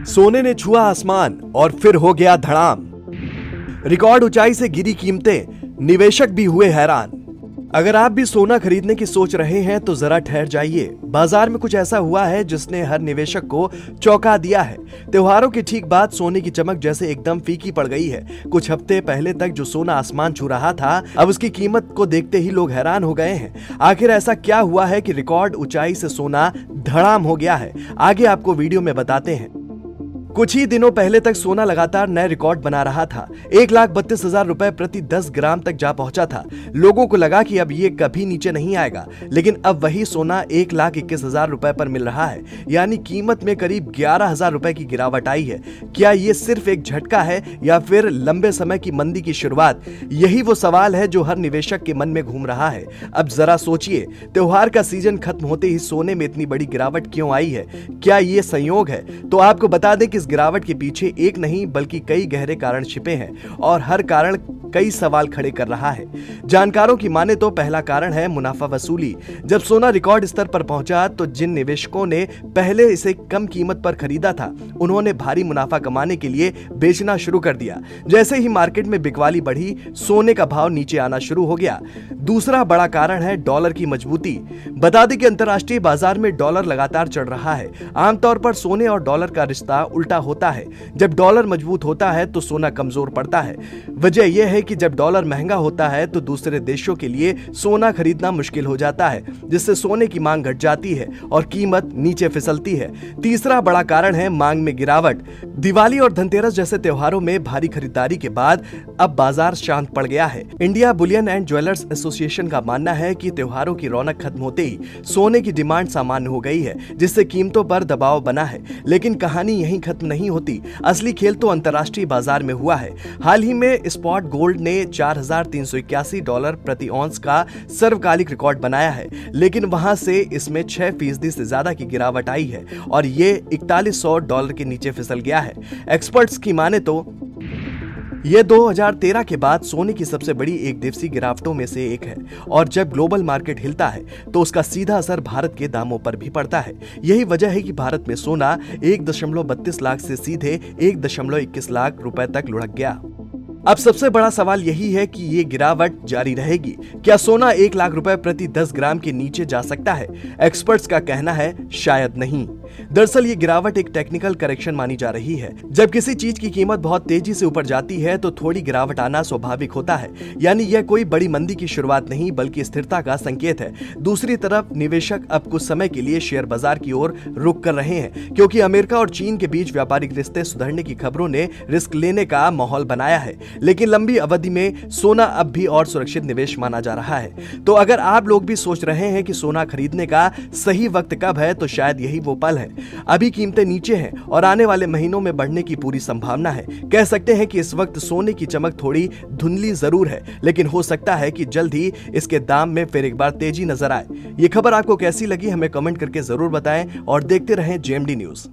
सोने ने छुआ आसमान और फिर हो गया धड़ाम। रिकॉर्ड ऊंचाई से गिरी कीमतें, निवेशक भी हुए हैरान। अगर आप भी सोना खरीदने की सोच रहे हैं तो जरा ठहर जाइए। बाजार में कुछ ऐसा हुआ है जिसने हर निवेशक को चौंका दिया है। त्योहारों के ठीक बाद सोने की चमक जैसे एकदम फीकी पड़ गई है। कुछ हफ्ते पहले तक जो सोना आसमान छू रहा था, अब उसकी कीमत को देखते ही लोग हैरान हो गए हैं। आखिर ऐसा क्या हुआ है कि रिकॉर्ड ऊंचाई से सोना धड़ाम हो गया है? आगे आपको वीडियो में बताते हैं। कुछ ही दिनों पहले तक सोना लगातार नए रिकॉर्ड बना रहा था। 1,32,000 रुपए प्रति 10 ग्राम तक जा पहुंचा था। लोगों को लगा कि अब ये कभी नीचे नहीं आएगा, लेकिन अब वही सोना 1,21,000 रुपए पर मिल रहा है, यानी कीमत में करीब 11,000 रुपए की गिरावट आई है। क्या ये सिर्फ एक झटका है या फिर लंबे समय की मंदी की शुरुआत? यही वो सवाल है जो हर निवेशक के मन में घूम रहा है। अब जरा सोचिए, त्योहार का सीजन खत्म होते ही सोने में इतनी बड़ी गिरावट क्यों आई है? क्या ये संयोग है? तो आपको बता दें कि इस गिरावट के पीछे एक नहीं बल्कि कई गहरे कारण छिपे हैं और हर कारण कई सवाल खड़े कर रहा है। जानकारों की माने तो पहला कारण है मुनाफा वसूली। जब सोना रिकॉर्ड स्तर पर पहुंचा तो जिन निवेशकों ने पहले इसे कम कीमत पर खरीदा था, उन्होंने भारी मुनाफा कमाने के लिए बेचना शुरू कर दिया। जैसे ही मार्केट में बिकवाली बढ़ी, सोने का भाव नीचे आना शुरू हो गया। दूसरा बड़ा कारण है डॉलर की मजबूती। बता दें कि अंतर्राष्ट्रीय बाजार में डॉलर लगातार चढ़ रहा है। आमतौर पर सोने और डॉलर का रिश्ता उल्टा होता है। जब डॉलर मजबूत होता है तो सोना कमजोर पड़ता है। वजह यह है कि जब डॉलर महंगा होता है तो दूसरे देशों के लिए सोना खरीदना मुश्किल हो जाता है, जिससे सोने की मांग घट जाती है और कीमत नीचे फिसलती है। तीसरा बड़ा कारण है मांग में गिरावट। दिवाली और धनतेरस जैसे त्योहारों में भारी खरीदारी के बाद अब बाजार शांत पड़ गया है। India Boolean and jewellers association का मानना है कि त्योहारों की रौनक खत्म होते ही सोने की डिमांड सामान्य हो गई है, जिससे कीमतों पर दबाव बना है। लेकिन कहानी यहीं खत्म नहीं होती। असली खेल तो अंतर्राष्ट्रीय बाजार में हुआ है। हाल ही में स्पॉट गोल्ड ने $4,381 प्रति औंस का सर्वकालिक रिकॉर्ड बनाया है, लेकिन वहां से इसमें 6% से ज्यादा की गिरावट आई है और ये $4,100 के नीचे फिसल गया है। एक्सपर्ट्स की माने तो ये 2013 के बाद सोने की सबसे बड़ी एक दिवसीय गिरावटों में से एक है और जब ग्लोबल मार्केट हिलता है तो उसका सीधा असर भारत के दामों पर भी पड़ता है। यही वजह है कि भारत में सोना 1.32 लाख से सीधे 1.21 लाख रुपए तक लुढ़क गया। अब सबसे बड़ा सवाल यही है कि ये गिरावट जारी रहेगी। क्या सोना 1 लाख रुपए प्रति 10 ग्राम के नीचे जा सकता है? एक्सपर्ट्स का कहना है शायद नहीं। दरअसल ये गिरावट एक टेक्निकल करेक्शन मानी जा रही है। जब किसी चीज की कीमत बहुत तेजी से ऊपर जाती है तो थोड़ी गिरावट आना स्वाभाविक होता है, यानी यह कोई बड़ी मंदी की शुरुआत नहीं बल्कि स्थिरता का संकेत है। दूसरी तरफ निवेशक अब कुछ समय के लिए शेयर बाजार की ओर रुख कर रहे हैं, क्योंकि अमेरिका और चीन के बीच व्यापारिक रिश्ते सुधरने की खबरों ने रिस्क लेने का माहौल बनाया है। लेकिन लंबी अवधि में सोना अब भी और सुरक्षित निवेश माना जा रहा है। तो अगर आप लोग भी सोच रहे हैं कि सोना खरीदने का सही वक्त कब है, तो शायद यही वो पल है। अभी कीमतें नीचे हैं और आने वाले महीनों में बढ़ने की पूरी संभावना है। कह सकते हैं कि इस वक्त सोने की चमक थोड़ी धुंधली जरूर है, लेकिन हो सकता है कि जल्द ही इसके दाम में फिर एक बार तेजी नजर आए। ये खबर आपको कैसी लगी हमें कमेंट करके जरूर बताएं और देखते रहें जेएमडी न्यूज।